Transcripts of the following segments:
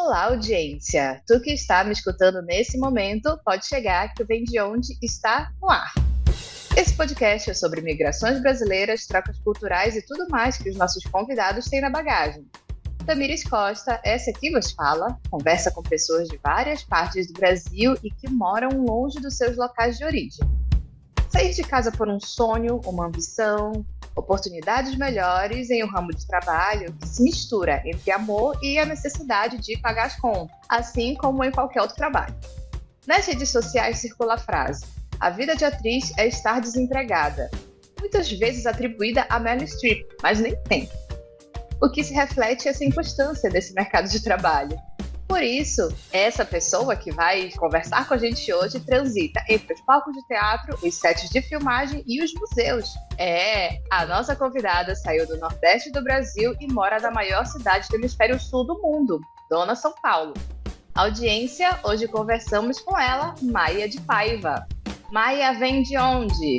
Olá, audiência! Tu que está me escutando nesse momento, pode chegar que o Vem de Onde está no ar. Esse podcast é sobre migrações brasileiras, trocas culturais e tudo mais que os nossos convidados têm na bagagem. Tamires Costa, essa aqui vos fala, conversa com pessoas de várias partes do Brasil e que moram longe dos seus locais de origem. Sair de casa por um sonho, uma ambição, oportunidades melhores em um ramo de trabalho que se mistura entre amor e a necessidade de pagar as contas, assim como em qualquer outro trabalho. Nas redes sociais circula a frase: a vida de atriz é estar desempregada, muitas vezes atribuída a Meryl Streep, mas nem sempre. O que se reflete essa inconstância desse mercado de trabalho. Por isso, essa pessoa que vai conversar com a gente hoje transita entre os palcos de teatro, os sets de filmagem e os museus. A nossa convidada saiu do Nordeste do Brasil e mora na maior cidade do hemisfério sul do mundo, Dona São Paulo. Audiência, hoje conversamos com ela, Maia de Paiva. Maia vem de onde?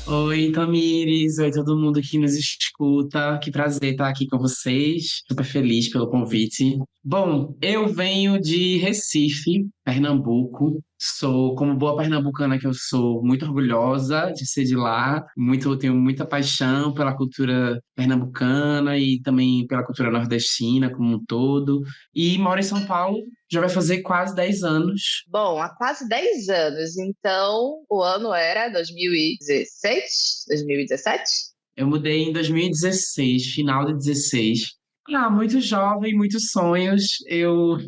Oi, Tamires. Oi, todo mundo que nos escuta. Que prazer estar aqui com vocês. Super feliz pelo convite. Bom, eu venho de Recife, Pernambuco. Sou, como boa pernambucana que eu sou, muito orgulhosa de ser de lá. Tenho muita paixão pela cultura pernambucana e também pela cultura nordestina como um todo. E moro em São Paulo, já vai fazer quase 10 anos. Bom, há quase 10 anos, então o ano era 2016, 2017? Eu mudei em 2016, final de 16. Muito jovem, muitos sonhos. Eu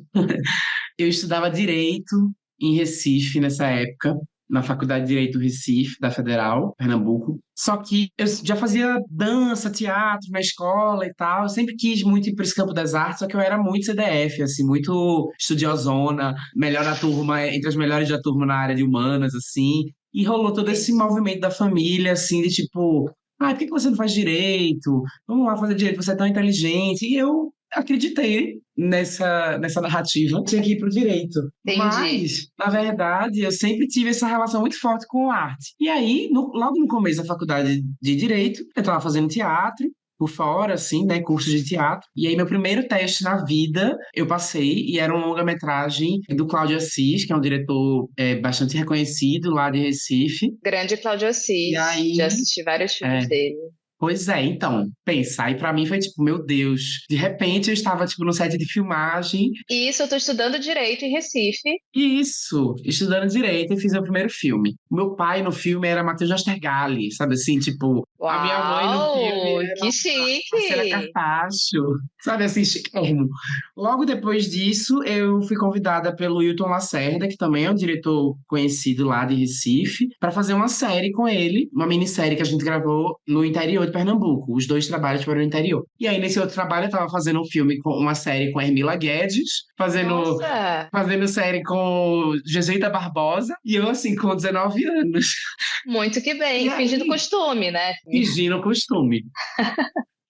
estudava Direito em Recife nessa época, na Faculdade de Direito do Recife, da Federal, Pernambuco. Só que eu já fazia dança, teatro na escola e tal. Eu sempre quis muito ir para esse campo das artes, só que eu era muito CDF, assim, muito estudiosona, melhor da turma, entre as melhores da turma na área de humanas, assim. E rolou todo esse movimento da família, assim, de tipo, por que você não faz direito? Vamos lá fazer direito, você é tão inteligente. E eu acreditei nessa narrativa, tinha que ir para o direito. Entendi. Mas, na verdade, eu sempre tive essa relação muito forte com a arte. E aí, logo no começo da faculdade de Direito, eu estava fazendo teatro, por fora, assim, né, curso de teatro. E aí, meu primeiro teste na vida, eu passei, e era uma longa-metragem do Cláudio Assis, que é um diretor bastante reconhecido lá de Recife. Grande Cláudio E Assis, já aí, assisti vários filmes é, dele. Pois é, então, pensa, aí pra mim foi tipo, meu Deus, de repente eu estava tipo no set de filmagem, E isso, eu tô estudando Direito em Recife. e isso, estudando direito e fiz meu primeiro filme. O meu pai no filme era Matheus Nastergalli, sabe assim, tipo, a minha mãe no filme Uau, era que Marcela chique! Carpaccio, sabe assim, chiquérrimo. Logo depois disso, eu fui convidada pelo Hilton Lacerda, que também é um diretor conhecido lá de Recife, para fazer uma série com ele, uma minissérie que a gente gravou no interior de Pernambuco. Os dois trabalhos foram no interior. E aí, nesse outro trabalho, eu tava fazendo uma série com a Hermila Guedes, Nossa, fazendo série com Jesuíta Barbosa, e eu, assim, com 19 anos. muito que E bem. Fingindo aí, costume, né? fingindo o costume.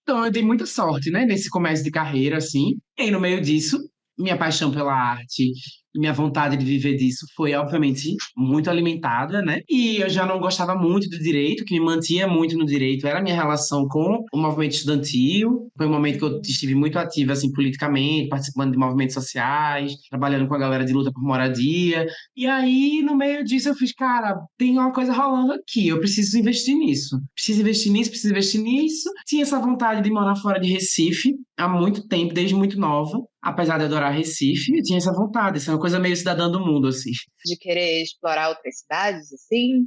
Então, eu dei muita sorte, né, nesse começo de carreira, assim. E aí, no meio disso, minha paixão pela arte, minha vontade de viver disso foi, obviamente, muito alimentada, né? E eu já não gostava muito do direito, o que me mantinha muito no direito era a minha relação com o movimento estudantil. Foi um momento que eu estive muito ativa, assim, politicamente, participando de movimentos sociais, trabalhando com a galera de luta por moradia. E aí, no meio disso, eu fiz, cara, tem uma coisa rolando aqui, eu preciso investir nisso. Preciso investir nisso, preciso investir nisso. Tinha essa vontade de morar fora de Recife há muito tempo, desde muito nova. Apesar de adorar Recife, eu tinha essa vontade, essa é uma coisa meio cidadã do mundo, assim. De querer explorar outras cidades, assim.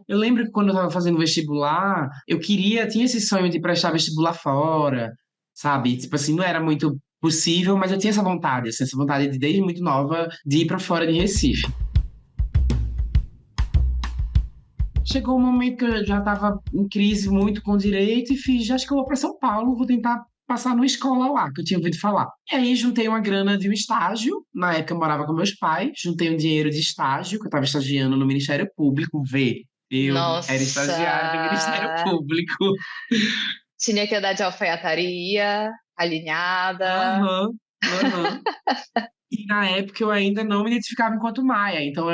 Eu lembro que quando eu tava fazendo vestibular, tinha esse sonho de prestar vestibular fora, sabe? Tipo assim, não era muito possível, mas eu tinha essa vontade, assim, essa vontade de, desde muito nova, de ir pra fora de Recife. Chegou um momento que eu já estava em crise muito com o direito e fiz, acho que eu vou para São Paulo, vou tentar passar numa escola lá, que eu tinha ouvido falar. E aí juntei uma grana de um estágio, na época eu morava com meus pais, juntei um dinheiro de estágio, que eu estava estagiando no Ministério Público, eu era estagiário do Ministério Nossa, Público. tinha que andar de alfaiataria, alinhada. Aham, aham. E na época eu ainda não me identificava enquanto Maia, então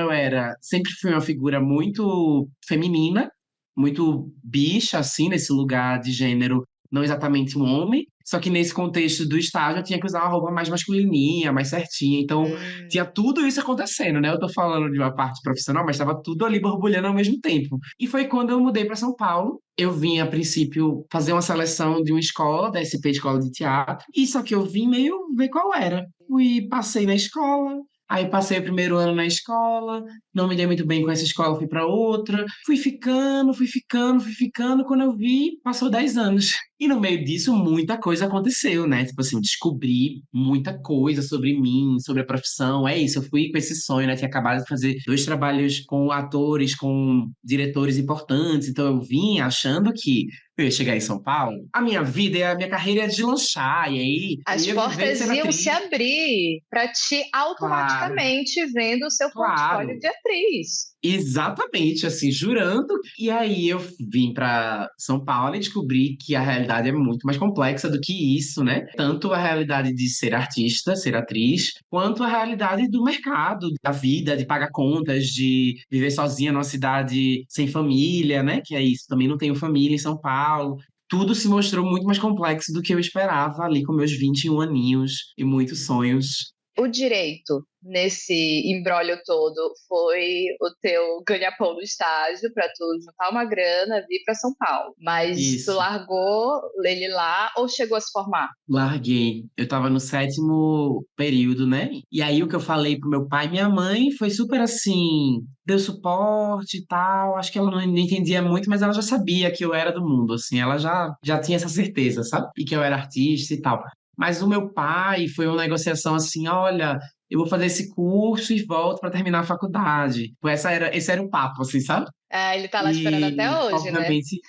sempre fui uma figura muito feminina, muito bicha, assim, nesse lugar de gênero, não exatamente um homem. Só que nesse contexto do estágio eu tinha que usar uma roupa mais masculininha, mais certinha. Então tinha tudo isso acontecendo, né? Eu tô falando de uma parte profissional, mas estava tudo ali borbulhando ao mesmo tempo. E foi quando eu mudei para São Paulo. Eu vim, a princípio, fazer uma seleção de uma escola, da SP Escola de Teatro, e só que eu vim meio ver qual era. Fui, passei na escola, aí passei o primeiro ano na escola, não me dei muito bem com essa escola, fui para outra. Fui ficando, fui ficando, fui ficando. Quando eu vi, passou 10 anos. E no meio disso, muita coisa aconteceu, né? Tipo assim, descobri muita coisa sobre mim, sobre a profissão. É isso, eu fui com esse sonho, né? Tinha acabado de fazer 2 trabalhos com atores, com diretores importantes. Então eu vim achando que eu ia chegar em São Paulo, a minha vida, a minha carreira ia deslanchar. E aí eu As ia viver de portas ser iam se atriz. abrir para ti Claro, automaticamente vendo o seu portfólio claro. de atriz. Exatamente, assim, jurando. E aí eu vim para São Paulo e descobri que a realidade é muito mais complexa do que isso, né? Tanto a realidade de ser artista, ser atriz, quanto a realidade do mercado, da vida, de pagar contas, de viver sozinha numa cidade sem família, né? Que é isso, também não tenho família em São Paulo. Tudo se mostrou muito mais complexo do que eu esperava ali com meus 21 aninhos e muitos sonhos. O direito nesse imbróglio todo foi o teu ganha-pão no estágio para tu juntar uma grana, vir para São Paulo. Mas tu Isso. largou ele lá ou chegou a se formar? Larguei. Eu tava no 7º período, né? E aí o que eu falei pro meu pai e minha mãe foi super assim, deu suporte e tal. Acho que ela não entendia muito, mas ela já sabia que eu era do mundo, assim. Ela já tinha essa certeza, sabe? E que eu era artista e tal. Mas o meu pai foi uma negociação assim, olha, eu vou fazer esse curso e volto para terminar a faculdade. Tipo, esse era o papo, assim, sabe? Ah, ele tá lá esperando até E, hoje, né? obviamente,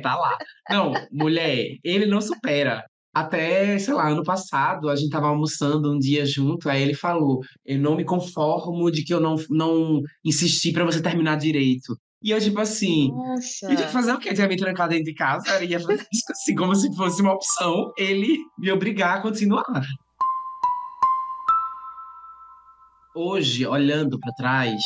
tá lá. Não, mulher, ele não supera. Até, sei lá, ano passado, a gente tava almoçando um dia junto, aí ele falou: Eu não me conformo de que eu não insisti pra você terminar direito. E eu, tipo assim, eu tinha que Nossa. fazer o quê? Tinha me trancar dentro de casa, eu ia fazer isso assim, como se fosse uma opção, ele me obrigar a continuar. Hoje, olhando para trás,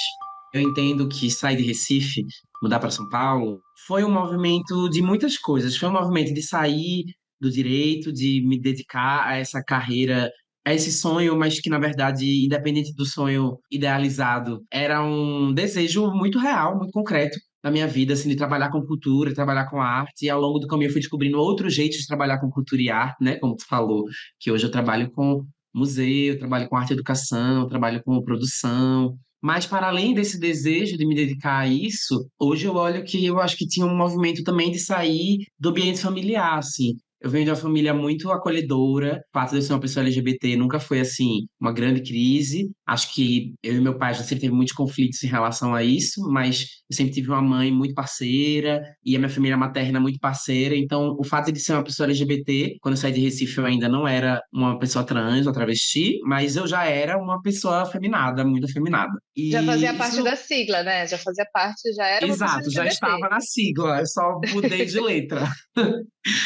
eu entendo que sair de Recife, mudar para São Paulo, foi um movimento de muitas coisas. Foi um movimento de sair do direito, de me dedicar a essa carreira, a esse sonho, mas que, na verdade, independente do sonho idealizado, era um desejo muito real, muito concreto na minha vida, assim, de trabalhar com cultura, trabalhar com arte. E ao longo do caminho eu fui descobrindo outros jeitos de trabalhar com cultura e arte, né? Como tu falou, que hoje eu trabalho com museu, trabalho com arte e educação, trabalho com produção. Mas, para além desse desejo de me dedicar a isso, hoje eu olho que eu acho que tinha um movimento também de sair do ambiente familiar, assim. Eu venho de uma família muito acolhedora. O fato de eu ser uma pessoa LGBT nunca foi, assim, uma grande crise. Acho que eu e meu pai já sempre teve muitos conflitos em relação a isso, mas eu sempre tive uma mãe muito parceira e a minha família materna muito parceira. Então, o fato de ser uma pessoa LGBT, quando eu saí de Recife, eu ainda não era uma pessoa trans ou travesti, mas eu já era uma pessoa afeminada, muito afeminada. Já fazia E parte isso, da sigla, né? Já fazia parte, já era uma pessoa exato, já LGBT. estava na sigla, eu só mudei de letra.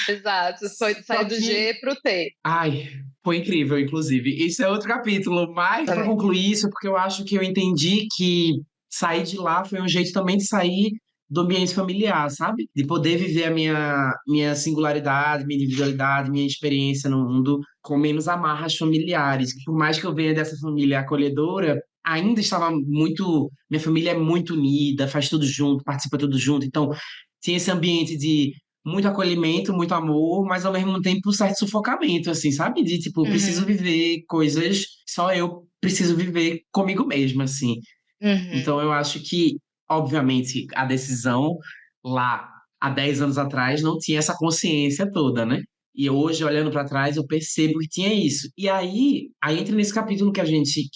Exato. Foi Só sair do que, G pro T ai, foi incrível, inclusive. Isso é outro capítulo, mas para também. concluir isso, porque eu acho que eu entendi que sair de lá foi um jeito também de sair do ambiente familiar, sabe? De poder viver a minha singularidade, minha individualidade, minha experiência no mundo com menos amarras familiares. Por mais que eu venha dessa família acolhedora, ainda estava muito. Minha família é muito unida, faz tudo junto, participa tudo junto. Então, tinha esse ambiente de muito acolhimento, muito amor, mas ao mesmo tempo um certo sufocamento, assim, sabe? De tipo, preciso Uhum, viver coisas, só eu preciso viver comigo mesma, assim. uhum. Então eu acho que, obviamente, a decisão lá há 10 anos atrás não tinha essa consciência toda, né? E hoje, olhando para trás, eu percebo que tinha isso. E aí entra nesse capítulo que a gente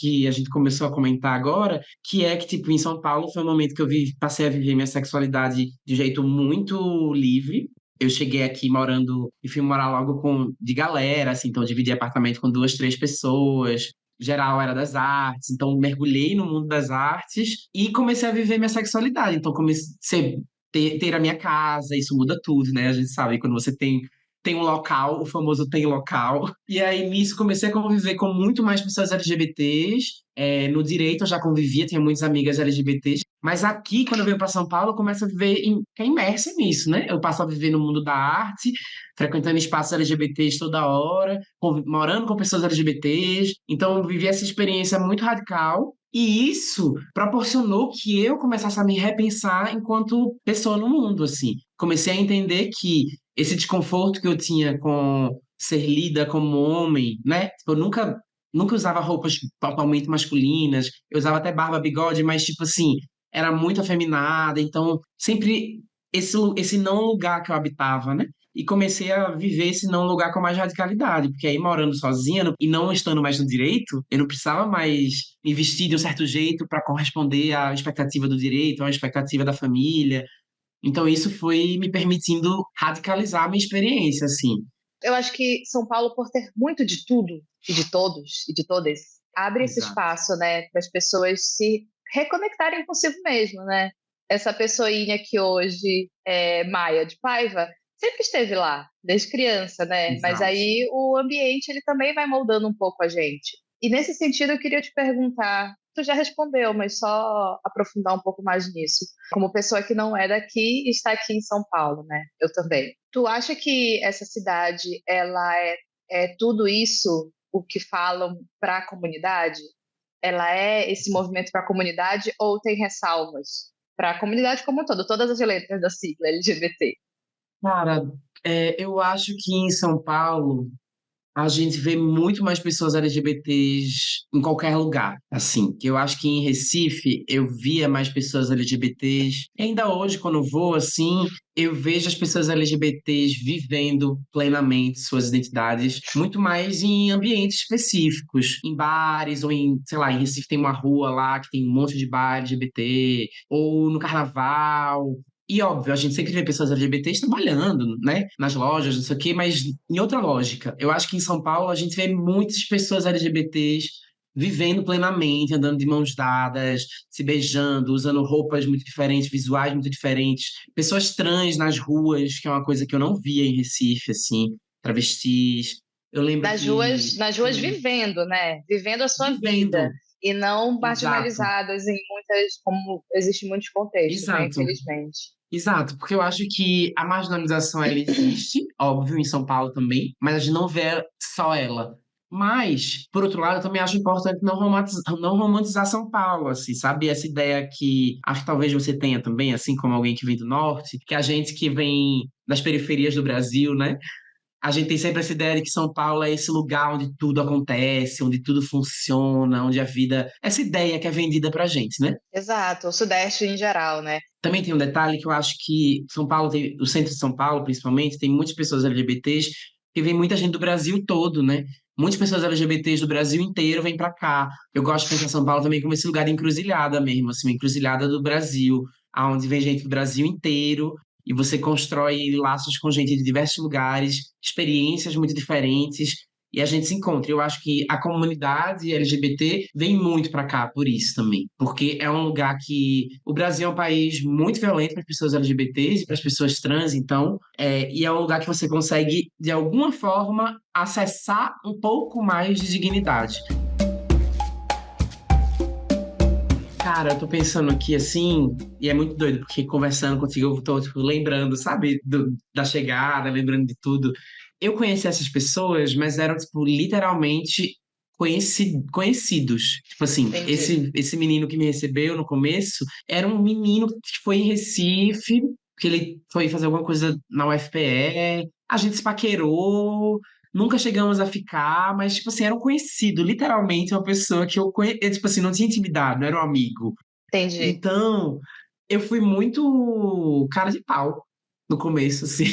começou a comentar agora, que é que, tipo, em São Paulo foi um momento que passei a viver minha sexualidade de um jeito muito livre. Eu cheguei aqui morando e fui morar logo de galera, assim, então eu dividi apartamento com 2, 3 pessoas. Geral era das artes, então mergulhei no mundo das artes e comecei a viver minha sexualidade. Então comecei a ter a minha casa, isso muda tudo, né? A gente sabe, quando você tem tem um local, o famoso tem local. E aí, nisso, comecei a conviver com muito mais pessoas LGBTs. No direito, eu já convivia, tinha muitas amigas LGBTs. Mas aqui, quando eu venho para São Paulo, eu começo a viver, ficar imersa nisso, né? Eu passo a viver no mundo da arte, frequentando espaços LGBTs toda hora, morando com pessoas LGBTs. Então, eu vivi essa experiência muito radical. E isso proporcionou que eu começasse a me repensar enquanto pessoa no mundo, assim. Comecei a entender que esse desconforto que eu tinha com ser lida como homem, né? Tipo, eu nunca usava roupas totalmente masculinas, eu usava até barba, bigode, mas, tipo assim, era muito afeminada, então sempre esse não lugar que eu habitava, né? E comecei a viver esse não lugar com mais radicalidade, porque aí morando sozinha e não estando mais no direito, eu não precisava mais me vestir de um certo jeito para corresponder à expectativa do direito, à expectativa da família. Então isso foi me permitindo radicalizar a minha experiência, assim. Eu acho que São Paulo, por ter muito de tudo e de todos e de todas, abre esse Exato. espaço, né, para as pessoas se reconectarem consigo mesmo, né? Essa pessoinha que hoje é Maia de Paiva sempre esteve lá, desde criança, né? Mas Exato. aí o ambiente ele também vai moldando um pouco a gente. E nesse sentido eu queria te perguntar, tu já respondeu, mas só aprofundar um pouco mais nisso. Como pessoa que não é daqui e está aqui em São Paulo, né? Eu também. Tu acha que essa cidade ela é tudo isso o que falam para a comunidade? Ela é esse movimento para a comunidade ou tem ressalvas para a comunidade como um todo, todas as letras da sigla LGBT? Cara, eu acho que em São Paulo a gente vê muito mais pessoas LGBTs em qualquer lugar, assim. Que eu acho que em Recife eu via mais pessoas LGBTs. E ainda hoje, quando eu vou, assim, eu vejo as pessoas LGBTs vivendo plenamente suas identidades, muito mais em ambientes específicos, em bares, ou em, sei lá, em Recife tem uma rua lá que tem um monte de bar LGBT, ou no carnaval. E óbvio, a gente sempre vê pessoas LGBTs trabalhando, né? Nas lojas, não sei o quê, mas em outra lógica. Eu acho que em São Paulo a gente vê muitas pessoas LGBTs vivendo plenamente, andando de mãos dadas, se beijando, usando roupas muito diferentes, visuais muito diferentes. Pessoas trans nas ruas, que é uma coisa que eu não via em Recife, assim, travestis. Eu lembro que Nas ruas vivendo, né? Vivendo a sua vida vivendo, e não exato, marginalizadas em muitas, como existem muitos contextos, né? exato. Infelizmente. Exato, porque eu acho que a marginalização ela existe, óbvio, em São Paulo também, mas a gente não vê só ela. Mas, por outro lado, eu também acho importante não romantizar São Paulo, assim, sabe? Essa ideia que acho que talvez você tenha também, assim como alguém que vem do norte, que a gente que vem das periferias do Brasil, né? A gente tem sempre essa ideia de que São Paulo é esse lugar onde tudo acontece, onde tudo funciona, onde a vida. Essa ideia que é vendida pra gente, né? Exato, o Sudeste em geral, né? Também tem um detalhe que eu acho que São Paulo tem, o centro de São Paulo, principalmente, tem muitas pessoas LGBTs, que vem muita gente do Brasil todo, né? Muitas pessoas LGBTs do Brasil inteiro vêm para cá. Eu gosto de pensar São Paulo também como esse lugar de encruzilhada mesmo, assim, uma encruzilhada do Brasil, aonde vem gente do Brasil inteiro e você constrói laços com gente de diversos lugares, experiências muito diferentes e a gente se encontra. Eu acho que a comunidade LGBT vem muito para cá por isso também, porque é um lugar que o Brasil é um país muito violento para as pessoas LGBTs e para as pessoas trans, então, e é um lugar que você consegue de alguma forma acessar um pouco mais de dignidade. Cara, eu tô pensando aqui assim, e é muito doido, porque conversando contigo eu tô, tipo, lembrando, sabe, da chegada, lembrando de tudo. Eu conheci essas pessoas, mas eram, tipo, literalmente conhecidos. Tipo assim, Entendi. esse menino que me recebeu no começo era um menino que foi em Recife, que ele foi fazer alguma coisa na UFPE, a gente se paquerou, nunca chegamos a ficar, mas, tipo assim, era um conhecido, literalmente uma pessoa que eu conhecia, tipo assim, não tinha intimidade, não era um amigo. Entendi. Então, eu fui muito cara de pau no começo, assim.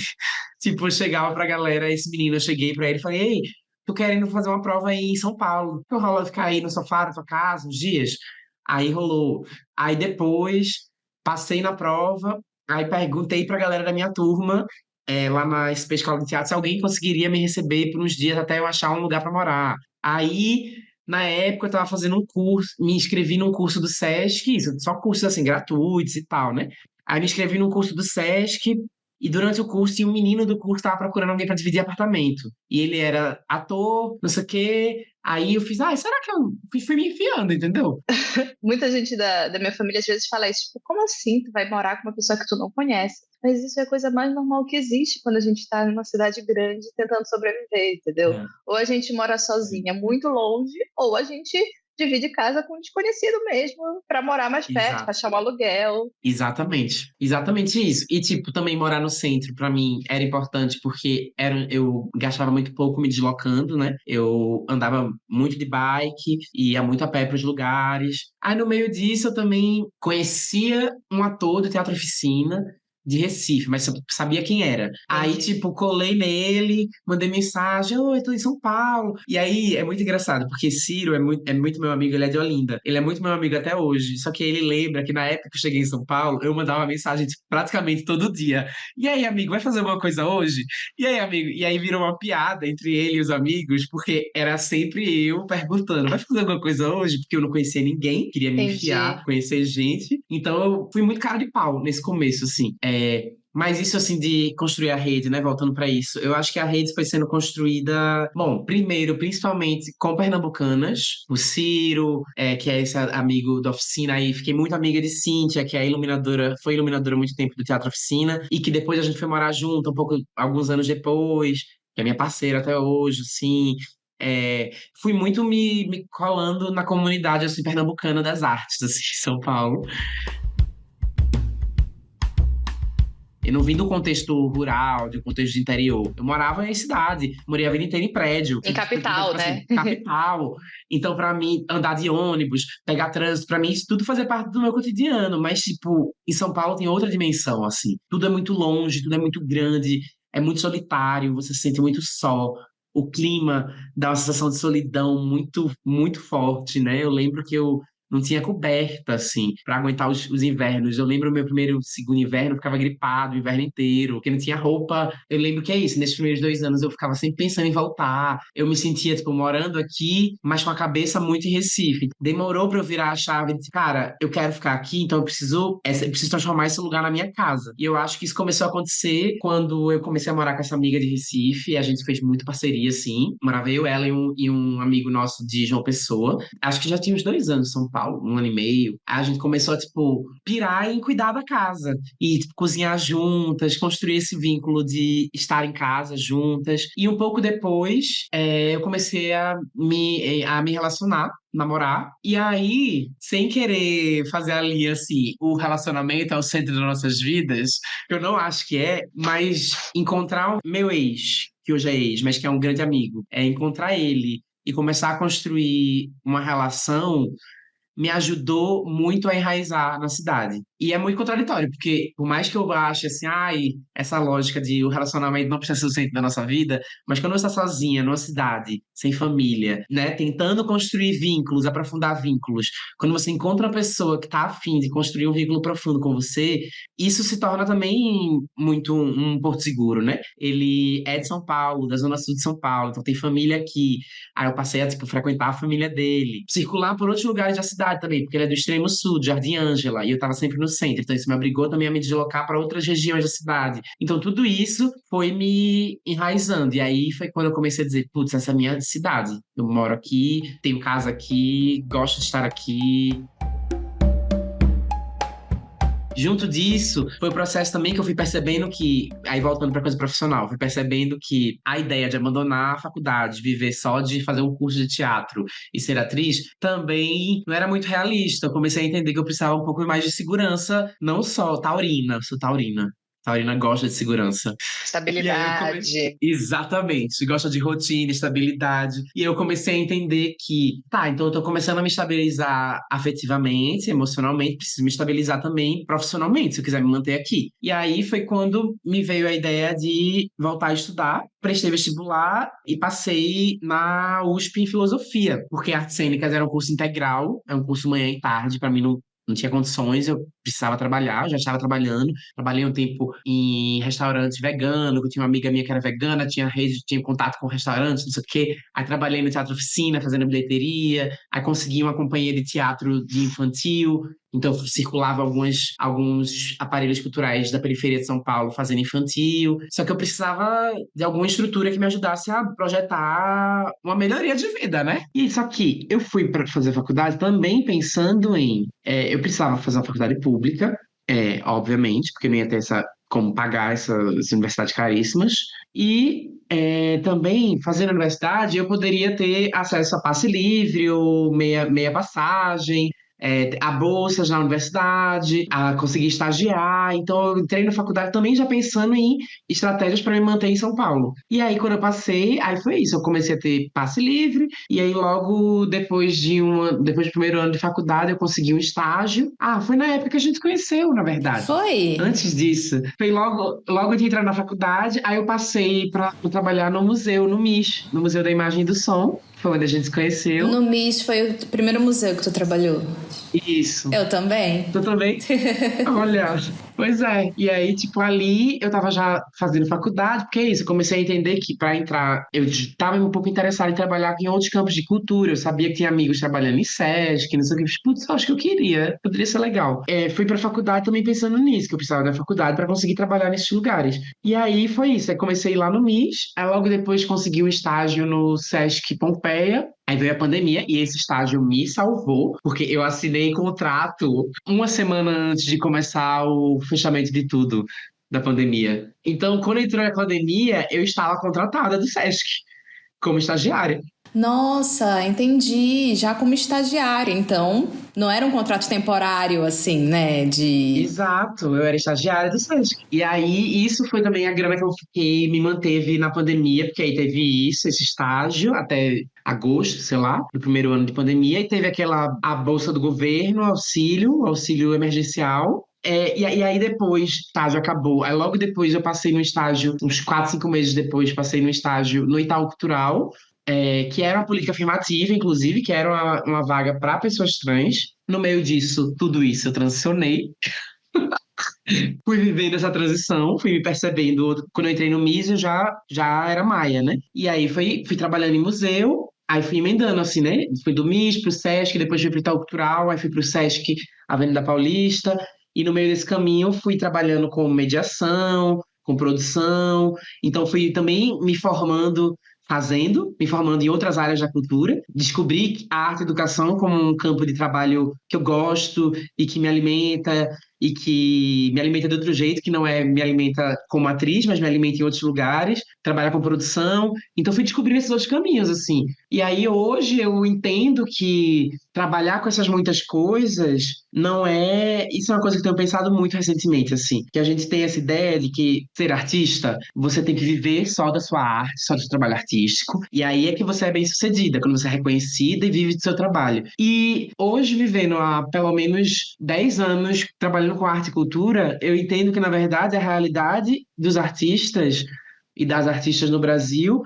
Tipo, eu chegava pra galera, esse menino, eu cheguei pra ele e falei, ei, tô querendo fazer uma prova aí em São Paulo. Que rola ficar aí no sofá da tua casa uns dias? Aí rolou. Aí depois, passei na prova, aí perguntei pra galera da minha turma, lá na SP Escola de Teatro, se alguém conseguiria me receber por uns dias até eu achar um lugar pra morar. Aí na época, eu estava fazendo um curso, me inscrevi num curso do Sesc, isso, só cursos assim, gratuitos e tal, né? Aí me inscrevi num curso do Sesc, E durante o curso, tinha um menino do curso que tava procurando alguém pra dividir apartamento. E ele era ator, não sei o quê. Aí eu fiz, será que eu fui me enfiando, entendeu? Muita gente da minha família às vezes fala isso, tipo, como assim tu vai morar com uma pessoa que tu não conhece? Mas isso é a coisa mais normal que existe quando a gente está numa cidade grande tentando sobreviver, entendeu? É. Ou a gente mora sozinha muito longe, ou a gente divide casa com um desconhecido mesmo para morar mais perto, para Exato. achar um aluguel. Exatamente, exatamente isso. E, tipo, também morar no centro, pra mim, era importante porque eu gastava muito pouco me deslocando, né? Eu andava muito de bike, ia muito a pé pros lugares. Aí, no meio disso, eu também conhecia um ator do Teatro Oficina, de Recife, mas eu sabia quem era. Aí, Entendi. tipo, colei nele, mandei mensagem, oi, eu tô em São Paulo. E aí, é muito engraçado, porque Ciro é muito meu amigo, ele é de Olinda. Ele é muito meu amigo até hoje, só que ele lembra que na época que eu cheguei em São Paulo, eu mandava mensagem, tipo, praticamente todo dia. E aí, amigo, vai fazer alguma coisa hoje? E aí, amigo? E aí virou uma piada entre ele e os amigos, porque era sempre eu perguntando, vai fazer alguma coisa hoje? Porque eu não conhecia ninguém, queria me enfiar, Entendi. conhecer gente. Então, eu fui muito cara de pau nesse começo, assim. Mas isso, assim, de construir a rede, né? Voltando para isso, eu acho que a rede foi sendo construída, bom, primeiro, principalmente com pernambucanas, o Ciro, que é esse amigo da oficina aí, fiquei muito amiga de Cíntia, que é a iluminadora, foi iluminadora há muito tempo do Teatro Oficina, e que depois a gente foi morar junto, um pouco, alguns anos depois, que é minha parceira até hoje, assim. Fui muito me colando na comunidade, assim, pernambucana das artes, assim, em São Paulo. Eu não vim do contexto rural, do contexto de interior. Eu morava em cidade, morei a vida inteira em prédio. Em Então, capital, tipo né? assim, capital. Então, pra mim, andar de ônibus, pegar trânsito, pra mim, isso tudo fazia parte do meu cotidiano. Mas, tipo, em São Paulo tem outra dimensão, assim. Tudo é muito longe, tudo é muito grande, é muito solitário, você se sente muito só. O clima dá uma sensação de solidão muito, muito forte, né? Eu lembro que eu não tinha coberta, assim, pra aguentar os invernos. Eu lembro o meu primeiro, segundo inverno, eu ficava gripado o inverno inteiro, porque não tinha roupa. Eu lembro que é isso, nesses primeiros 2 anos eu ficava sempre pensando em voltar. Eu me sentia, tipo, morando aqui, mas com a cabeça muito em Recife. Demorou pra eu virar a chave de, cara, eu quero ficar aqui, então eu preciso transformar esse lugar na minha casa. E eu acho que isso começou a acontecer quando eu comecei a morar com essa amiga de Recife, e a gente fez muita parceria, assim. Morava eu, ela e um amigo nosso de João Pessoa. Acho que já tinha uns 2 anos em São Paulo, 1 ano e meio. A gente começou a, tipo, pirar em cuidar da casa. E, tipo, cozinhar juntas, construir esse vínculo de estar em casa juntas. E um pouco depois, eu comecei a me relacionar, namorar. E aí, sem querer fazer ali, assim, o relacionamento é o centro das nossas vidas, eu não acho que é, mas encontrar o meu ex, que hoje é ex, mas que é um grande amigo, encontrar ele e começar a construir uma relação me ajudou muito a enraizar na cidade. E é muito contraditório, porque por mais que eu ache assim, essa lógica de o relacionamento não precisa ser o centro da nossa vida, mas quando você está sozinha, numa cidade, sem família, né, tentando construir vínculos, aprofundar vínculos, quando você encontra uma pessoa que está afim de construir um vínculo profundo com você, isso se torna também muito um porto seguro, né? Ele é de São Paulo, da zona sul de São Paulo, então tem família aqui. Aí eu passei a, tipo, frequentar a família dele. Circular por outros lugares da cidade também, porque ele é do extremo sul, de Jardim Ângela, e eu tava sempre no centro. Então isso me obrigou também a me deslocar para outras regiões da cidade. Então tudo isso foi me enraizando. E aí foi quando eu comecei a dizer, putz, essa é a minha cidade. Eu moro aqui, tenho casa aqui, gosto de estar aqui. Junto disso, foi o processo também que eu fui percebendo que, aí voltando para coisa profissional, fui percebendo que a ideia de abandonar a faculdade, viver só de fazer um curso de teatro e ser atriz, também não era muito realista. Eu comecei a entender que eu precisava um pouco mais de segurança, não só taurina, eu sou taurina. Taurina gosta de segurança. E aí eu comecei. Estabilidade. Exatamente, gosta de rotina, estabilidade. E eu comecei a entender que, tá, então eu tô começando a me estabilizar afetivamente, emocionalmente, preciso me estabilizar também profissionalmente, se eu quiser me manter aqui. E aí foi quando me veio a ideia de voltar a estudar. Prestei vestibular e passei na USP em filosofia, porque artes cênicas era um curso integral, é um curso manhã e tarde, para mim não tinha condições, eu precisava trabalhar, eu já estava trabalhando. Trabalhei um tempo em restaurante vegano, que eu tinha uma amiga minha que era vegana, tinha rede, tinha contato com restaurantes, não sei o quê. Aí trabalhei no Teatro Oficina, fazendo bilheteria. Aí consegui uma companhia de teatro de infantil. Então, circulava alguns aparelhos culturais da periferia de São Paulo fazendo infantil. Só que eu precisava de alguma estrutura que me ajudasse a projetar uma melhoria de vida, né? E só que eu fui para fazer faculdade também pensando em... eu precisava fazer uma faculdade pública, obviamente, porque não ia ter como pagar essas universidades caríssimas. E também, fazendo universidade, eu poderia ter acesso a passe livre ou meia passagem, a bolsas na universidade, a conseguir estagiar. Então, eu entrei na faculdade também já pensando em estratégias para me manter em São Paulo. E aí, quando eu passei, aí foi isso. Eu comecei a ter passe livre, e aí logo depois do primeiro ano de faculdade, eu consegui um estágio. Ah, foi na época que a gente se conheceu, na verdade. Foi? Antes disso, foi logo de entrar na faculdade, aí eu passei para trabalhar no museu, no MIS, no Museu da Imagem e do Som. Foi onde a gente se conheceu. No MIS foi o primeiro museu que tu trabalhou? Isso. Eu também. Tu também? Olha, pois é. E aí, tipo, ali eu tava já fazendo faculdade, porque é isso, eu comecei a entender que para entrar, eu tava um pouco interessado em trabalhar em outros campos de cultura. Eu sabia que tinha amigos trabalhando em SESC, não sei o que. Putz, eu acho que eu queria, poderia ser legal. Fui pra faculdade também pensando nisso, que eu precisava da faculdade para conseguir trabalhar nesses lugares. E aí foi isso, aí comecei lá no MIS, aí logo depois consegui um estágio no SESC Pompeia. Aí veio a pandemia e esse estágio me salvou, porque eu assinei contrato uma semana antes de começar o fechamento de tudo da pandemia. Então, quando entrou a pandemia, eu estava contratada do SESC como estagiária. Nossa, entendi. Já como estagiária, então não era um contrato temporário, assim, né? Exato, eu era estagiária do SESC. E aí, isso foi também a grana que eu fiquei, me manteve na pandemia, porque aí teve esse estágio, até agosto, sei lá, do primeiro ano de pandemia, e teve a bolsa do governo, auxílio emergencial. E aí depois, o estágio acabou. Aí logo depois eu passei no estágio, uns 4, 5 meses depois, passei no estágio no Itaú Cultural, que era uma política afirmativa, inclusive, que era uma vaga para pessoas trans. No meio disso, tudo isso, eu transicionei. Fui vivendo essa transição, fui me percebendo. Quando eu entrei no MIS, eu já era maia, né? E aí fui trabalhando em museu, aí fui emendando, assim, né? Fui do MIS pro SESC, depois fui pro Itaú Cultural, aí fui pro SESC Avenida Paulista. E no meio desse caminho, fui trabalhando com mediação, com produção. Então, fui também me formando em outras áreas da cultura. Descobri a arte e educação como um campo de trabalho que eu gosto e que me alimenta, e que me alimenta de outro jeito, que não me alimenta como atriz, mas me alimenta em outros lugares, trabalhar com produção. Então fui descobrindo esses outros caminhos, assim. E aí hoje eu entendo que trabalhar com essas muitas coisas não é... Isso é uma coisa que eu tenho pensado muito recentemente, assim. Que a gente tem essa ideia de que ser artista, você tem que viver só da sua arte, só do seu trabalho artístico. E aí é que você é bem-sucedida, quando você é reconhecida e vive do seu trabalho. E hoje, vivendo há pelo menos 10 anos trabalhando com arte e cultura, eu entendo que, na verdade, a realidade dos artistas e das artistas no Brasil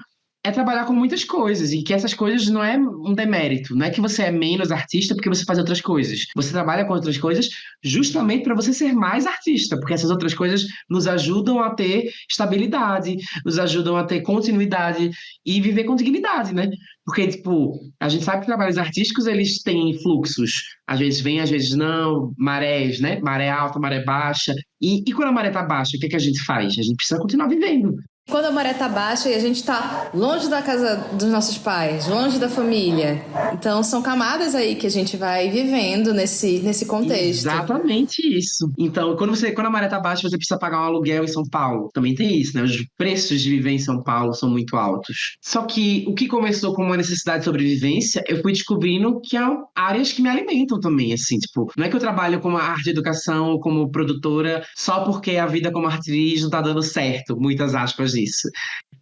é trabalhar com muitas coisas, e que essas coisas não é um demérito, não é que você é menos artista porque você faz outras coisas. Você trabalha com outras coisas justamente para você ser mais artista, porque essas outras coisas nos ajudam a ter estabilidade, nos ajudam a ter continuidade e viver com dignidade, né? Porque, tipo, a gente sabe que trabalhos artísticos, eles têm fluxos. Às vezes vem, às vezes não, marés, né? Maré alta, maré baixa. E quando a maré tá baixa, o que é que a gente faz? A gente precisa continuar vivendo. Quando a maré tá baixa e a gente tá longe da casa dos nossos pais, longe da família. Então, são camadas aí que a gente vai vivendo nesse contexto. Exatamente isso. Então, quando a maré tá baixa, você precisa pagar um aluguel em São Paulo. Também tem isso, né? Os preços de viver em São Paulo são muito altos. Só que o que começou como uma necessidade de sobrevivência, eu fui descobrindo que há áreas que me alimentam também, assim. Tipo, não é que eu trabalho como arte e educação, como produtora, só porque a vida como atriz não tá dando certo, muitas aspas disso.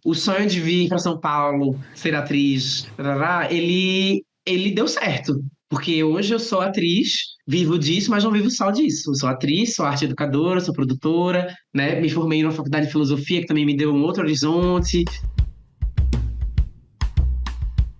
O sonho de vir para São Paulo, ser atriz, ele deu certo. Porque hoje eu sou atriz, vivo disso, mas não vivo só disso. Eu sou atriz, sou arte educadora, sou produtora, né? Me formei numa faculdade de filosofia que também me deu um outro horizonte.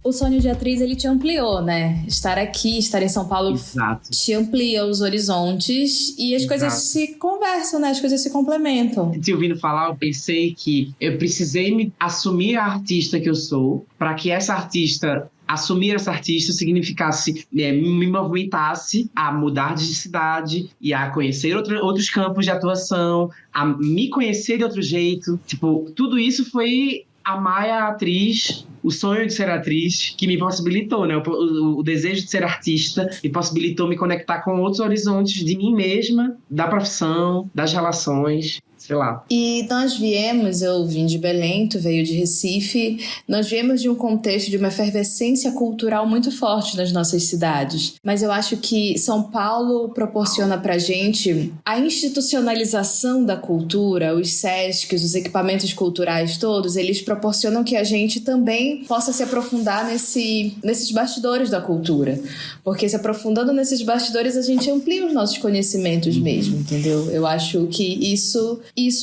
O sonho de atriz, ele te ampliou, né? Estar aqui, estar em São Paulo, Exato. Te amplia os horizontes e as coisas se conversam, né? As coisas se complementam. Te ouvindo falar, eu pensei que eu precisei me assumir a artista que eu sou, para que essa artista assumir essa artista significasse me movimentasse a mudar de cidade e a conhecer outros campos de atuação, a me conhecer de outro jeito. Tipo, tudo isso foi a Maia atriz, o sonho de ser atriz, que me possibilitou, né? O desejo de ser artista me possibilitou me conectar com outros horizontes de mim mesma, da profissão, das relações, sei lá. E nós viemos, eu vim de Belém, tu veio de Recife, nós viemos de um contexto de uma efervescência cultural muito forte nas nossas cidades. Mas eu acho que São Paulo proporciona pra gente a institucionalização da cultura, os SESCs, os equipamentos culturais todos, eles proporcionam que a gente também possa se aprofundar nesses bastidores da cultura. Porque se aprofundando nesses bastidores, a gente amplia os nossos conhecimentos mesmo, entendeu? Eu acho que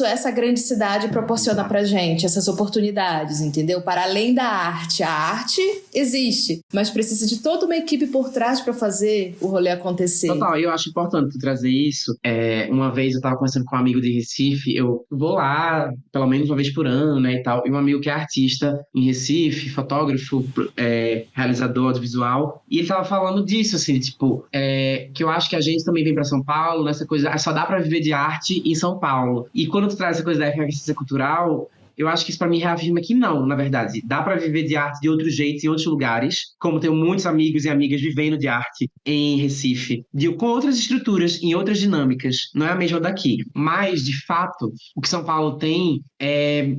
essa grande cidade proporciona pra gente, essas oportunidades, entendeu? Para além da arte. A arte existe, mas precisa de toda uma equipe por trás para fazer o rolê acontecer. Total, eu acho importante tu trazer isso. Uma vez eu tava conversando com um amigo de Recife, eu vou lá pelo menos uma vez por ano, né, e tal, e um amigo que é artista em Recife, fotógrafo, realizador audiovisual, e ele tava falando disso, assim, tipo, que eu acho que a gente também vem pra São Paulo, nessa coisa, só dá pra viver de arte em São Paulo. E quando tu traz essa coisa da efervescência cultural, eu acho que isso pra mim reafirma que não, na verdade. Dá pra viver de arte de outro jeito, em outros lugares, como tenho muitos amigos e amigas vivendo de arte em Recife, com outras estruturas, em outras dinâmicas. Não é a mesma daqui. Mas, de fato, o que São Paulo tem é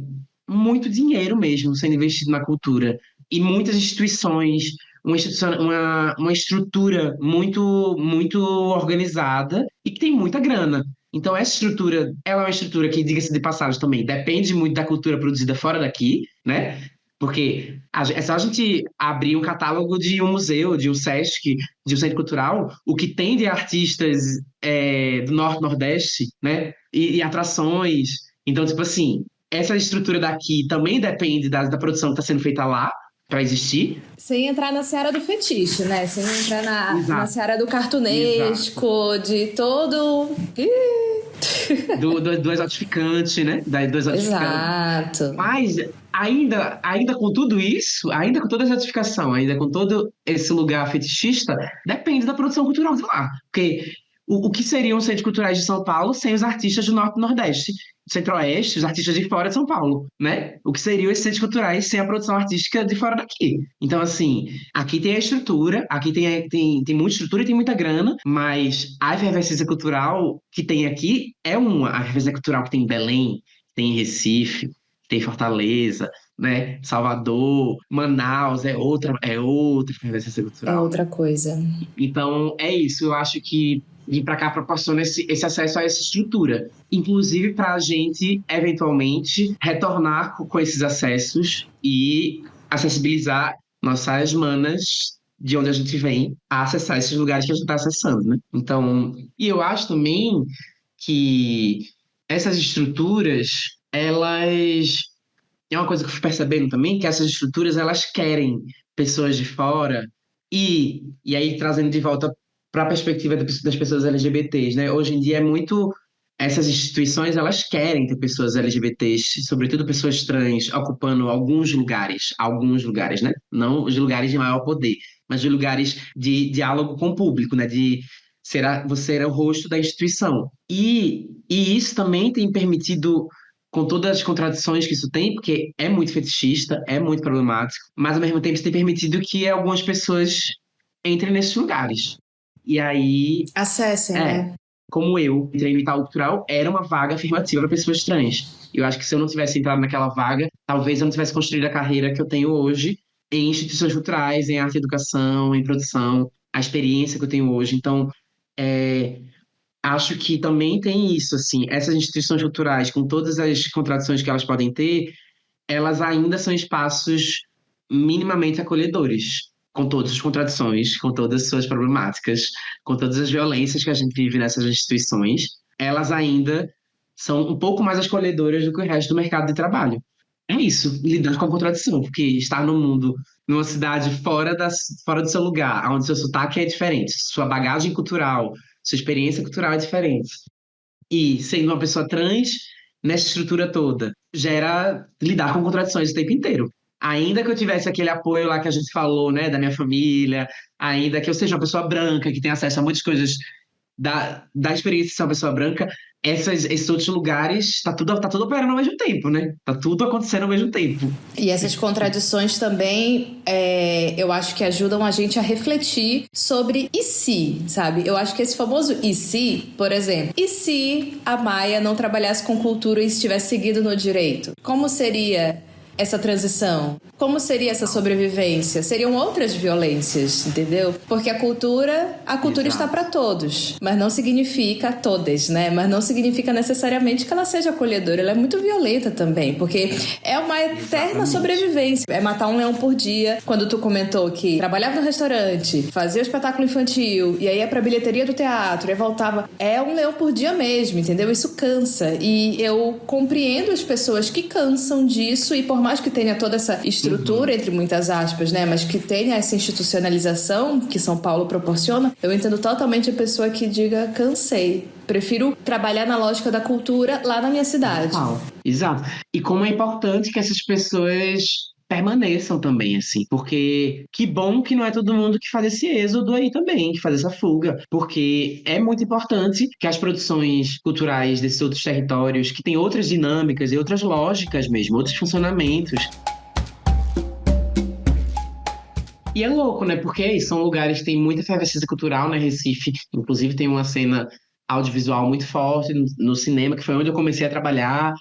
muito dinheiro mesmo sendo investido na cultura. E muitas instituições, uma estrutura muito, muito organizada e que tem muita grana. Então, essa estrutura, ela é uma estrutura que, diga-se de passagem também, depende muito da cultura produzida fora daqui, né? Porque é só a gente abrir um catálogo de um museu, de um SESC, de um centro cultural, o que tem de artistas do Norte e Nordeste, né? E atrações. Então, tipo assim, essa estrutura daqui também depende da produção que está sendo feita lá, para existir. Sem entrar na seara do fetiche, né? Sem entrar na seara do cartunesco, Exato. de todo... do exotificante, né? Do exotificante. Exato. Mas ainda com tudo isso, ainda com toda essa exotificação, ainda com todo esse lugar fetichista, depende da produção cultural de lá. Porque o que seriam os centros culturais de São Paulo sem os artistas do Norte e Nordeste? Centro-Oeste, os artistas de fora de São Paulo, né? O que seriam esses centros culturais sem a produção artística de fora daqui? Então, assim, aqui tem a estrutura, aqui tem muita estrutura e tem muita grana, mas a efervescência cultural que tem aqui a efervescência cultural que tem em Belém, tem em Recife, tem em Fortaleza, né? Salvador, Manaus, é outra efervescência cultural. É outra coisa. Então, é isso. Eu acho que vir para cá proporciona esse acesso a essa estrutura. Inclusive para a gente, eventualmente, retornar com esses acessos e acessibilizar nossas manas de onde a gente vem a acessar esses lugares que a gente está acessando, né? Então, e eu acho também que essas estruturas, elas... É uma coisa que eu fui percebendo também, que essas estruturas, elas querem pessoas de fora e aí trazendo de volta para a perspectiva das pessoas LGBTs, né? Hoje em dia é muito... Essas instituições, elas querem ter pessoas LGBTs, sobretudo pessoas trans, ocupando alguns lugares, né? Não os lugares de maior poder, mas os lugares de diálogo com o público, né? Você era o rosto da instituição. E isso também tem permitido, com todas as contradições que isso tem, porque é muito fetichista, é muito problemático, mas ao mesmo tempo isso tem permitido que algumas pessoas entrem nesses lugares. E aí... Acessem, né? Como eu entrei no Itaú Cultural, era uma vaga afirmativa para pessoas trans. Eu acho que se eu não tivesse entrado naquela vaga, talvez eu não tivesse construído a carreira que eu tenho hoje em instituições culturais, em arte e educação, em produção, a experiência que eu tenho hoje. Então, acho que também tem isso, assim, essas instituições culturais, com todas as contradições que elas podem ter, elas ainda são espaços minimamente acolhedores, com todas as contradições, com todas as suas problemáticas, com todas as violências que a gente vive nessas instituições, elas ainda são um pouco mais acolhedoras do que o resto do mercado de trabalho. É isso, lidar com a contradição, porque estar no mundo, numa cidade fora do seu lugar, onde seu sotaque é diferente, sua bagagem cultural, sua experiência cultural é diferente, e sendo uma pessoa trans, nessa estrutura toda, gera lidar com contradições o tempo inteiro. ainda que eu tivesse aquele apoio lá que a gente falou, né, da minha família, ainda que eu seja uma pessoa branca, que tenha acesso a muitas coisas da experiência de ser uma pessoa branca, esses outros lugares, tá tudo operando ao mesmo tempo, né? Tá tudo acontecendo ao mesmo tempo. E essas contradições também, eu acho que ajudam a gente a refletir sobre e se, sabe? Eu acho que esse famoso e se, por exemplo, e se a Maia não trabalhasse com cultura e estivesse seguido no direito? Como seria essa transição? Como seria essa sobrevivência? Seriam outras violências, entendeu? Porque a cultura está para todos, mas não significa todas, né? Mas não significa necessariamente que ela seja acolhedora. Ela é muito violenta também, porque é uma eterna sobrevivência. É matar um leão por dia. Quando tu comentou que trabalhava no restaurante, fazia o espetáculo infantil, e aí ia pra bilheteria do teatro, e voltava. É um leão por dia mesmo, entendeu? Isso cansa. E eu compreendo as pessoas que cansam disso, e por mais que tenha toda essa estrutura, entre muitas aspas, né, mas que tenha essa institucionalização que São Paulo proporciona, eu entendo totalmente a pessoa que diga cansei. Prefiro trabalhar na lógica da cultura lá na minha cidade. Exato. E como é importante que essas pessoas permaneçam também, assim, porque que bom que não é todo mundo que faz esse êxodo aí também, que faz essa fuga, porque é muito importante que as produções culturais desses outros territórios, que têm outras dinâmicas e outras lógicas mesmo, outros funcionamentos. E é louco, né? Porque são lugares que têm muita efervescência cultural, né? Recife, inclusive, tem uma cena audiovisual muito forte no cinema, que foi onde eu comecei a trabalhar,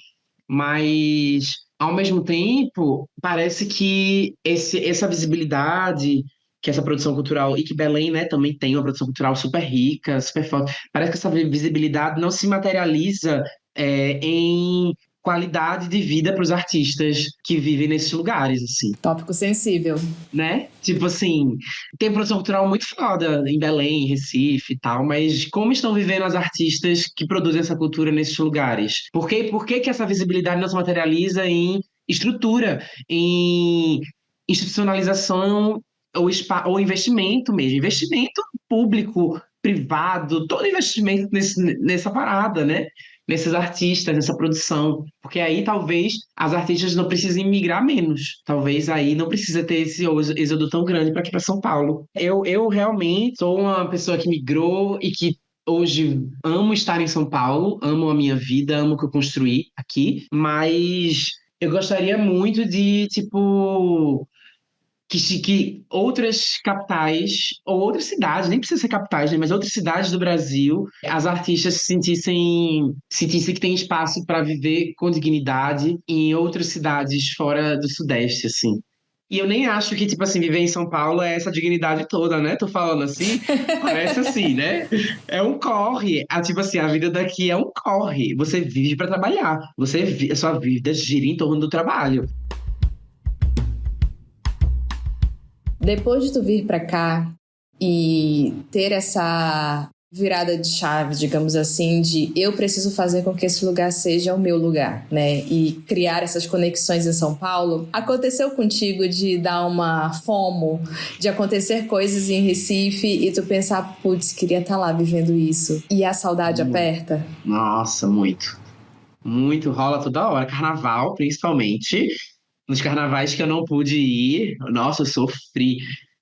mas, ao mesmo tempo, parece que essa visibilidade que essa produção cultural, e que Belém, né, também tem uma produção cultural super rica, super forte, parece que essa visibilidade não se materializa em qualidade de vida para os artistas que vivem nesses lugares, assim. Tópico sensível. Né? Tipo assim, tem produção cultural muito foda em Belém, em Recife e tal, mas como estão vivendo as artistas que produzem essa cultura nesses lugares? Por que que essa visibilidade não se materializa em estrutura, em institucionalização ou investimento mesmo? Investimento público, privado, todo investimento nessa parada, né? Nesses artistas, nessa produção. Porque aí talvez as artistas não precisem migrar menos. Talvez aí não precisa ter esse êxodo tão grande para aqui para São Paulo. Eu realmente sou uma pessoa que migrou e que hoje amo estar em São Paulo, amo a minha vida, amo o que eu construí aqui, mas eu gostaria muito de, tipo, que outras capitais, ou outras cidades, nem precisa ser capitais, né, mas outras cidades do Brasil, as artistas sentissem que tem espaço para viver com dignidade em outras cidades fora do Sudeste, assim. E eu nem acho que, tipo assim, viver em São Paulo é essa dignidade toda, né? Tô falando assim, parece assim, né? É um corre. Tipo assim, a vida daqui é um corre. Você vive para trabalhar. A sua vida gira em torno do trabalho. Depois de tu vir pra cá e ter essa virada de chave, digamos assim, de eu preciso fazer com que esse lugar seja o meu lugar, né? E criar essas conexões em São Paulo, aconteceu contigo de dar uma FOMO, de acontecer coisas em Recife e tu pensar, putz, queria estar lá vivendo isso. E a saudade aperta? Nossa, muito. Muito, rola toda hora. Carnaval, principalmente. Nos carnavais que eu não pude ir, nossa, eu sofri.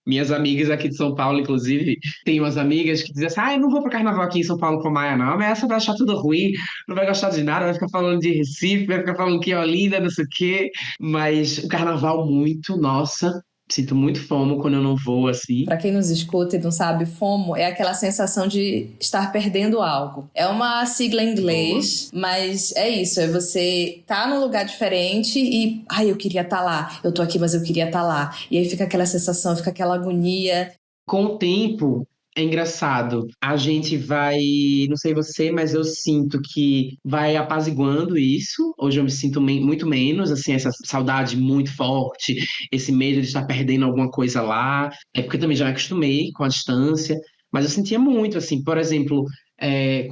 Minhas amigas aqui de São Paulo, inclusive, tem umas amigas que dizem assim: eu não vou pro carnaval aqui em São Paulo com a Maia, não. Mas essa vai achar tudo ruim, não vai gostar de nada, vai ficar falando de Recife, vai ficar falando que é Olinda, não sei o quê. Mas o carnaval, muito, nossa, sinto muito FOMO quando eu não vou, assim. Para quem nos escuta e não sabe, FOMO é aquela sensação de estar perdendo algo. É uma sigla em inglês, mas é isso, é você tá num lugar diferente e, eu queria estar lá, eu tô aqui, mas eu queria estar lá. E aí fica aquela sensação, fica aquela agonia. Com o tempo, é engraçado. A gente vai, não sei você, mas eu sinto que vai apaziguando isso. Hoje eu me sinto muito menos, assim, essa saudade muito forte, esse medo de estar perdendo alguma coisa lá. É porque eu também já me acostumei com a distância, mas eu sentia muito, assim, por exemplo,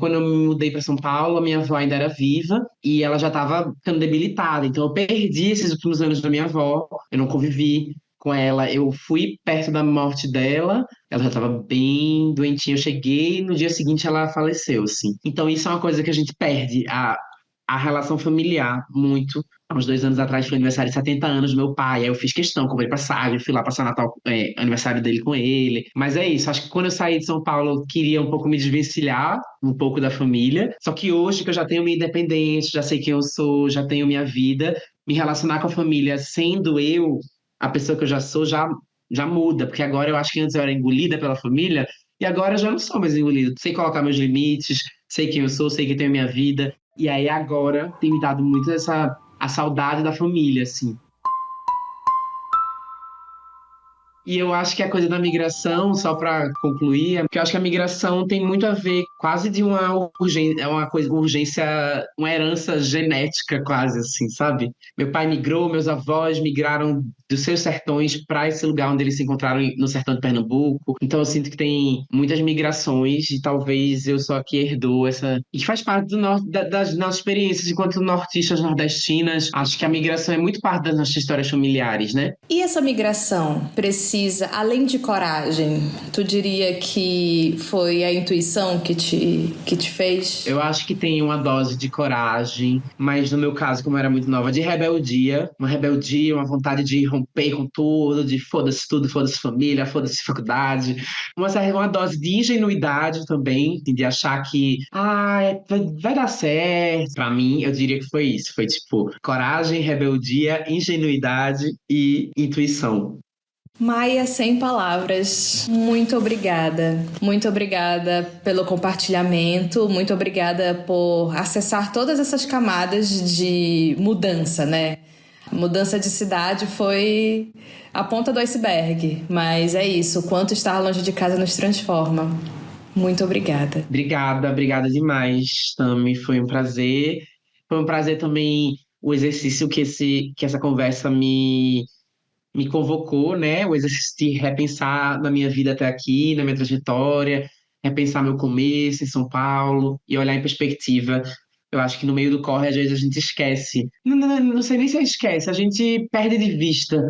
quando eu me mudei para São Paulo, a minha avó ainda era viva e ela já estava ficando debilitada. Então eu perdi esses últimos anos da minha avó, eu não convivi com ela. Eu fui perto da morte dela, ela já estava bem doentinha. Eu cheguei, no dia seguinte ela faleceu, assim. Então isso é uma coisa que a gente perde, a relação familiar, muito. Há uns 2 anos atrás foi aniversário de 70 anos do meu pai, aí eu fiz questão, comprei passagem, fui lá passar Natal, aniversário dele com ele. Mas é isso, acho que quando eu saí de São Paulo, eu queria um pouco me desvencilhar um pouco da família. Só que hoje que eu já tenho minha independência, já sei quem eu sou, já tenho minha vida, me relacionar com a família sendo eu, a pessoa que eu já sou, já muda. Porque agora eu acho que antes eu era engolida pela família, e agora eu já não sou mais engolida. Sei colocar meus limites, sei quem eu sou, sei que tenho minha vida. E aí agora tem me dado muito a saudade da família, assim. E eu acho que a coisa da migração, só para concluir, porque eu acho que a migração tem muito a ver quase de uma urgência, uma herança genética quase assim, sabe? Meu pai migrou, meus avós migraram dos seus sertões para esse lugar onde eles se encontraram no sertão de Pernambuco. Então eu sinto que tem muitas migrações e talvez eu só aqui herdou essa... E que faz parte das nossas experiências enquanto nortistas, nordestinas. Acho que a migração é muito parte das nossas histórias familiares, né? E essa migração precisa, além de coragem, tu diria que foi a intuição que te fez? Eu acho que tem uma dose de coragem, mas no meu caso, como eu era muito nova, de rebeldia. Uma vontade de romper com tudo, de foda-se tudo, foda-se família, foda-se faculdade. Uma dose de ingenuidade também, de achar que vai dar certo. Pra mim, eu diria que foi isso. Foi tipo coragem, rebeldia, ingenuidade e intuição. Maia, sem palavras, muito obrigada. Muito obrigada pelo compartilhamento, muito obrigada por acessar todas essas camadas de mudança, né? Mudança de cidade foi a ponta do iceberg, mas é isso, o quanto estar longe de casa nos transforma. Muito obrigada. Obrigada demais, Tami, foi um prazer. Foi um prazer também o exercício que essa conversa me convocou, né? O exercício de repensar na minha vida até aqui, na minha trajetória, repensar meu começo em São Paulo e olhar em perspectiva. Eu acho que no meio do corre, às vezes, a gente esquece. Não sei nem se esquece, a gente perde de vista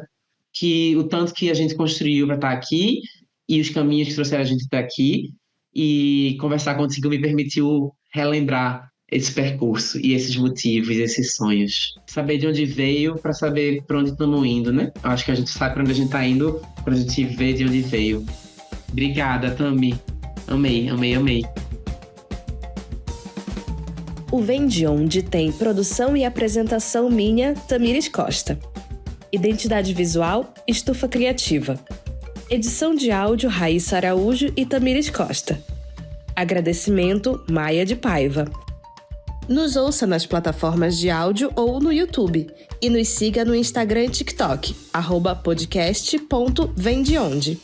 que o tanto que a gente construiu para estar aqui e os caminhos que trouxeram a gente até aqui. E conversar contigo me permitiu relembrar esse percurso e esses motivos, esses sonhos. Saber de onde veio para saber para onde estamos indo, né? Eu acho que a gente sabe para onde a gente está indo quando a gente vê de onde veio. Obrigada, Tami. Amei. O Vem de Onde tem produção e apresentação minha, Tamires Costa. Identidade visual, Estufa Criativa. Edição de áudio, Raíssa Araújo e Tamires Costa. Agradecimento, Maia de Paiva. Nos ouça nas plataformas de áudio ou no YouTube. E nos siga no Instagram e TikTok, @podcast.vendeonde.